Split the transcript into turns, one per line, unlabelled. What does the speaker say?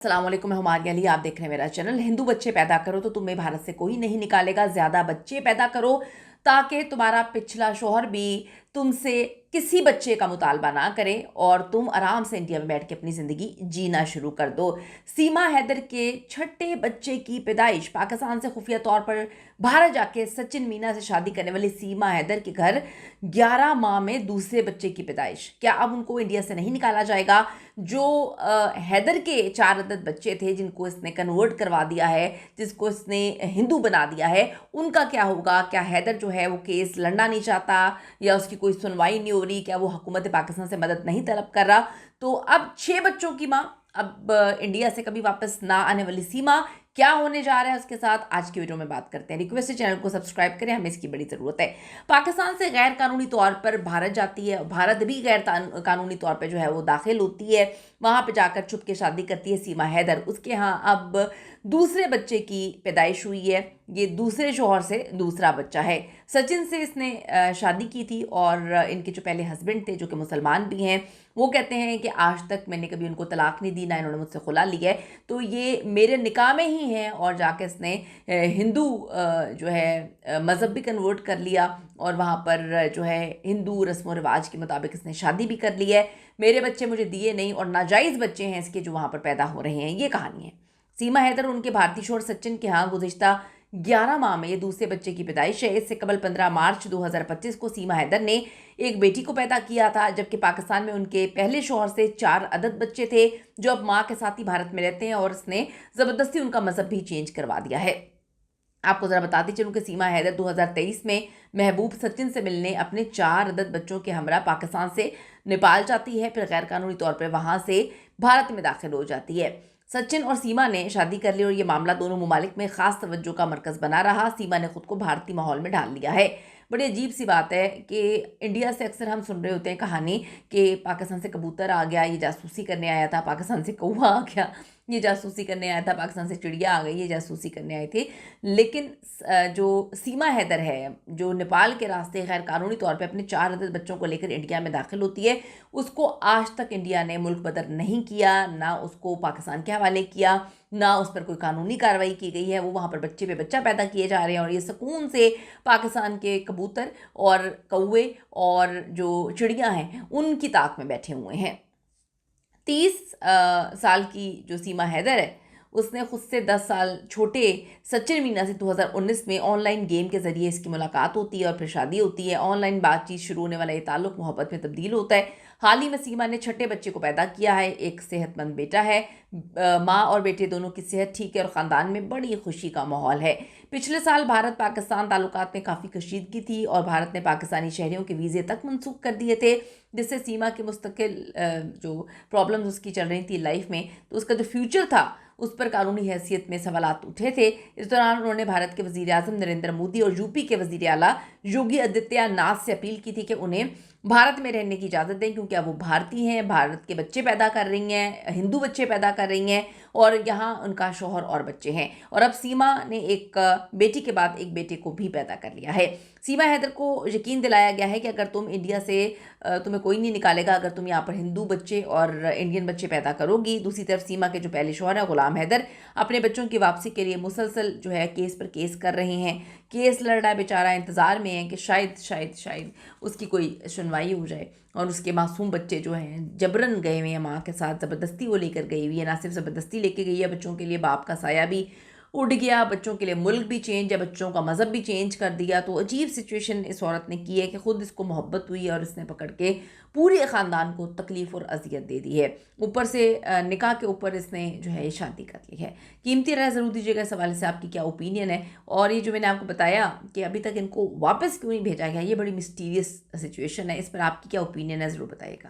अस्सलाम वालेकुम, मैं हुमारिया अली। आप देख रहे हैं मेरा चैनल। हिंदू बच्चे पैदा करो तो तुम्हें भारत से कोई नहीं निकालेगा। ज़्यादा बच्चे पैदा करो ताकि तुम्हारा पिछला शौहर भी तुमसे किसी बच्चे का मुतालबा ना करे और तुम आराम से इंडिया में बैठ के अपनी ज़िंदगी जीना शुरू कर दो। सीमा हैदर के छठे बच्चे की पैदाइश। पाकिस्तान से खुफिया तौर पर भारत जाके सचिन मीना से शादी करने वाली सीमा हैदर के घर 11 माह में दूसरे बच्चे की पैदाइश। क्या अब उनको इंडिया से नहीं निकाला जाएगा? जो हैदर के 4 अदद बच्चे थे जिनको इसने कन्वर्ट करवा दिया है, जिसको इसने हिंदू बना दिया है, उनका क्या होगा? क्या हैदर जो है वो केस लड़ना नहीं चाहता या उसकी कोई सुनवाई नहीं हो रही? क्या वो हुकूमत पाकिस्तान से मदद नहीं तलब कर रहा? तो अब 6 बच्चों की माँ, अब इंडिया से कभी वापस ना आने वाली सीमा, क्या होने जा रहा है उसके साथ आज की वीडियो में बात करते हैं। रिक्वेस्ट है चैनल को सब्सक्राइब करें, हमें इसकी बड़ी ज़रूरत है। पाकिस्तान से गैर कानूनी तौर पर भारत जाती है, भारत भी गैर कानूनी तौर पर जो है वो दाखिल होती है, वहाँ पे जाकर छुप के शादी करती है सीमा हैदर। उसके यहाँ अब दूसरे बच्चे की पैदाइश हुई है। ये दूसरे शौहर से दूसरा बच्चा है। सचिन से इसने शादी की थी और इनके जो पहले हस्बैंड थे जो कि मुसलमान भी हैं, वो कहते हैं कि आज तक मैंने कभी उनको तलाक नहीं दी, ना इन्होंने मुझसे खुला लिया है, तो ये मेरे निकाह में ही है। और जाके इसने हिंदू जो है मज़हब भी कन्वर्ट कर लिया और वहाँ पर जो है हिंदू रस्म व रिवाज के मुताबिक इसने शादी भी कर ली है। मेरे बच्चे मुझे दिए नहीं और नाजायज़ बच्चे हैं इसके जो वहाँ पर पैदा हो रहे हैं, ये कहानी है। सीमा हैदर उनके भारतीय शौहर सचिन के यहाँ गुज़िश्ता 11 माह में ये दूसरे बच्चे की पैदाइश है। इससे कबल 15 मार्च 2025 को सीमा हैदर ने एक बेटी को पैदा किया था, जबकि पाकिस्तान में उनके पहले शौहर से 4 अदद बच्चे थे जो अब माँ के साथ ही भारत में रहते हैं और इसने ज़बरदस्ती उनका मज़हब भी चेंज करवा दिया है। आपको ज़रा बताती चलूँ कि सीमा हैदर 2023 में महबूब सचिन से मिलने अपने 4 अदद बच्चों के हमरा पाकिस्तान से नेपाल जाती है, फिर गैर कानूनी तौर पर वहाँ से भारत में दाखिल हो जाती है। सचिन और सीमा ने शादी कर ली और ये मामला दोनों ममालिक में ख़ास तवज्जो का मरकज़ बना रहा। सीमा ने खुद को भारतीय माहौल में ढाल लिया है। बड़ी अजीब सी बात है कि इंडिया से अक्सर हम सुन रहे होते हैं कहानी कि पाकिस्तान से कबूतर आ गया, ये जासूसी करने आया था, पाकिस्तान से कौवा आ गया, ये जासूसी करने आया था, पाकिस्तान से चिड़िया आ गई, ये जासूसी करने आए थे। लेकिन जो सीमा हैदर है, जो नेपाल के रास्ते गैर कानूनी तौर पे अपने 4 अदद बच्चों को लेकर इंडिया में दाखिल होती है, उसको आज तक इंडिया ने मुल्क बदर नहीं किया, ना उसको पाकिस्तान के हवाले किया, ना उस पर कोई कानूनी कार्रवाई की गई है। वो वहाँ पर बच्चे पे बच्चा पैदा किए जा रहे हैं और ये सुकून से पाकिस्तान के कबूतर और कौवे और जो चिड़ियाँ हैं उनकी ताक में बैठे हुए हैं। 30 साल की जो सीमा हैदर है, उसने खुद से 10 साल छोटे सचिन मीना से 2019 में ऑनलाइन गेम के ज़रिए इसकी मुलाकात होती है और फिर शादी होती है। ऑनलाइन बातचीत शुरू होने वाला ये ताल्लुक़ मोहब्बत में तब्दील होता है। हाल ही में सीमा ने छठे बच्चे को पैदा किया है। एक सेहतमंद बेटा है। माँ और बेटे दोनों की सेहत ठीक है और ख़ानदान में बड़ी खुशी का माहौल है। पिछले साल भारत पाकिस्तान ताल्लुकात में काफ़ी कशीदगी थी और भारत ने पाकिस्तानी शहरियों के वीज़े तक मनसूख कर दिए थे, जिससे सीमा की मुस्तकिल जो प्रॉब्लम्स उसकी चल रही थी लाइफ में, तो उसका जो फ्यूचर था उस पर कानूनी हैसियत में सवालात उठे थे। इस दौरान उन्होंने भारत के वज़ीर-ए-आज़म नरेंद्र मोदी और यूपी के वज़ीर आला योगी आदित्यनाथ से अपील की थी कि उन्हें भारत में रहने की इजाज़त दें, क्योंकि अब वो भारतीय हैं, भारत के बच्चे पैदा कर रही हैं, हिंदू बच्चे पैदा कर रही हैं और यहाँ उनका शौहर और बच्चे हैं। और अब सीमा ने एक बेटी के बाद एक बेटे को भी पैदा कर लिया है। सीमा हैदर को यकीन दिलाया गया है कि अगर तुम इंडिया से तुम्हें कोई नहीं निकालेगा अगर तुम यहाँ पर हिंदू बच्चे और इंडियन बच्चे पैदा करोगी। दूसरी तरफ सीमा के जो पहले शौहर है गुलाम हैदर अपने बच्चों की वापसी के लिए मुसलसल जो है केस पर केस कर रहे हैं। केस लड़ रहा है बेचारा, इंतज़ार में है कि शायद उसकी कोई सुनवाई हो जाए और उसके मासूम बच्चे जो हैं जबरन गए हुए हैं माँ के साथ, ज़बरदस्ती वो लेकर गई हुई है। ना सिर्फ ज़बरदस्ती लेके गई है, बच्चों के लिए बाप का साया भी उड़ गया, बच्चों के लिए मुल्क भी चेंज है, बच्चों का मज़हब भी चेंज कर दिया। तो अजीब सिचुएशन इस औरत ने की है कि ख़ुद इसको मोहब्बत हुई और इसने पकड़ के पूरे ख़ानदान को तकलीफ़ और अजियत दे दी है। ऊपर से निकाह के ऊपर इसने जो है शादी कर ली है। कीमती राय ज़रूर दीजिएगा इस हवाले से, आपकी क्या ओपिनियन है। और ये जो मैंने आपको बताया कि अभी तक इनको वापस क्यों नहीं भेजा गया, ये बड़ी मिस्टीरियस सिचुएशन है, इस पर आपकी क्या ओपिनियन है ज़रूर बताइएगा।